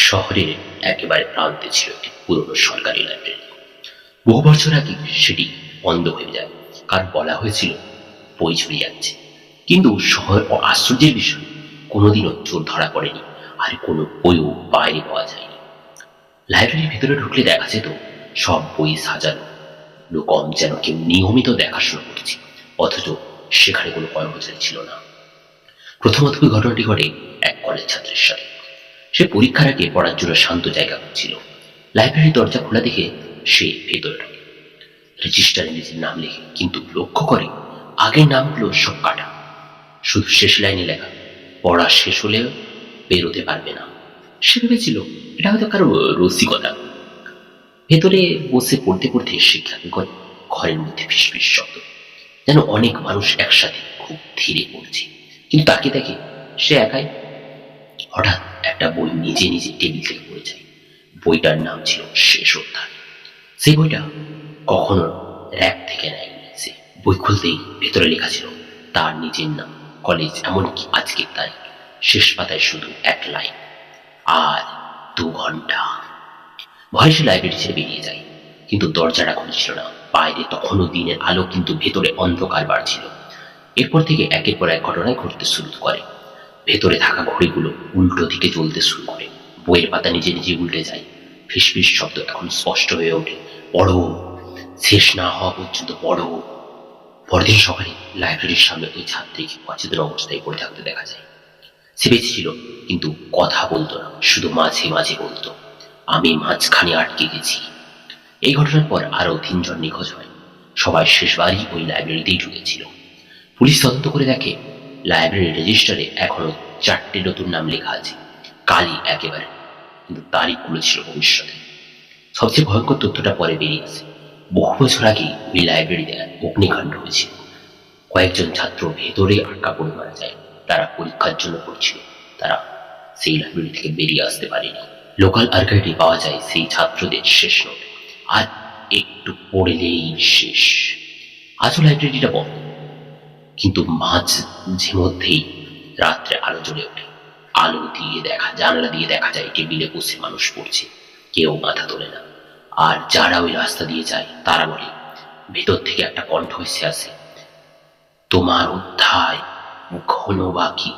শহরের একেবারে প্রান্তে ছিল একটি পুরনো সরকারি লাইব্রেরি। বহু বছর আগে সেটি বন্ধ হয়ে যায়, কারণ বলা হয়েছিল বই চুরি যাচ্ছে। কিন্তু শহর ও আশ্চর্যের বিষয়, কোনোদিনও চোর ধরা পড়েনি, আর কোনো বইও বাইরে পাওয়া যায়নি। লাইব্রেরির ভিতরে ঢুকলে দেখা যেত সব বই সাজানো, কম যেন কেউ নিয়মিত দেখাশোনা করছে, অথচ সেখানে কোনো কর্মচারী ছিল না। প্রথমত ওই ঘটনাটি ঘটে এক কলেজ ছাত্রের সাথে। সে পরীক্ষার আগে পড়ার জন্য শান্ত জায়গা খুঁজছিল। লাইব্রেরির দরজা খোলা দেখে সে ভেতরে ঢোকে, রেজিস্টারে নিজের নাম লেখে, কিন্তু লক্ষ্য করে আগের নামগুলো সব কাটা, শুধু শেষ লাইনে লেখা পড়া শেষ হলেও বেরোতে পারবে না। সে ভেবেছিল এটা হয়তো কারো রসিকতা। ভেতরে বসে পড়তে পড়তে সে খেয়াল করে ঘরের মধ্যে ফিসফিস শব্দ, যেন অনেক মানুষ একসাথে খুব ধীরে পড়ছে। কিন্তু তাকে দেখে সে একাই। হঠাৎ একটা বই নিজে নিজে টেবিল থেকে পড়ে যায়। বইটার নাম ছিল শেষ অধ্যায়। সেই বইটা কখনো র্যাক থেকে নেয়নি সে। বই খুলতেই ভেতরে লেখা ছিল তার নিজের নাম, কলেজ, এমনকি আজকের তারিখ। শেষ পাতায় শুধু এক লাইন, আর 2 ঘন্টা। ভয়ে সে লাইব্রেরি ছেড়ে বেরিয়ে যায়, কিন্তু দরজাটা খুলছিল না। বাইরে তখনও দিনের আলো, কিন্তু ভেতরে অন্ধকার বাড়ছিল। এরপর থেকে একের পর এক ঘটনায় ঘটতে শুরু করে। ভেতরে থাকা ঘড়িগুলো উল্টো দিকে জ্বলতে শুরু করে, বইয়ের পাতা নিজে নিজে উল্টে যায়, ফিসফিস শব্দ এখন স্পষ্ট হয়ে ওঠে, পড়ো, শেষ না হওয়া পর্যন্ত পড়ো। পরদিন সকালে লাইব্রেরির সামনে ওই ছাত্রীকে অচেতন অবস্থায় পড়ে থাকতে দেখা যায়। সে বেঁচে ছিল, কিন্তু কথা বলতো না, শুধু মাঝে মাঝে বলতো, আমি মাঝখানে আটকে গেছি। এই ঘটনার পর আরো 3 জন নিখোঁজ হয়। সবাই শেষবারই ওই লাইব্রেরিতেই ঢুকেছিল। পুলিশ তদন্ত করে দেখে লাইব্রেরির রেজিস্টারে এখনো 4টে নতুন নাম লেখা আছে, কালি একেবারে, কিন্তু তারিখগুলো ছিল ভবিষ্যতে। সবচেয়ে ভয়ঙ্কর তথ্যটা পরে বেরিয়ে আসে। বহু বছর আগে ওই লাইব্রেরিতে অগ্নিকাণ্ড হয়েছিল। কয়েকজন ছাত্র ভেতরে আটকা পড়ে মারা যায়। তারা পরীক্ষার জন্য পড়ছিল, তারা সেই লাইব্রেরি থেকে বেরিয়ে আসতে পারেনি। লোকাল আর্কাইভে পাওয়া যায় সেই ছাত্রদের শেষ নোট, আর একটু পড়লেই শেষ। আজও লাইব্রেরিটা বন্ধ, কিন্তু মাঝে মধ্যেই রাত্রে আলো জ্বলে ওঠে। আলো দিয়ে জানালা দিয়ে দেখা যায় টেবিলে বসে মানুষ পড়ছে, কেউ মাথা তোলে না। আর যারা ওই রাস্তা দিয়ে যায় তারা বলে, ভেতর থেকে একটা কণ্ঠ এসে আসে, তোমার অধ্যায় ঘন বাকি।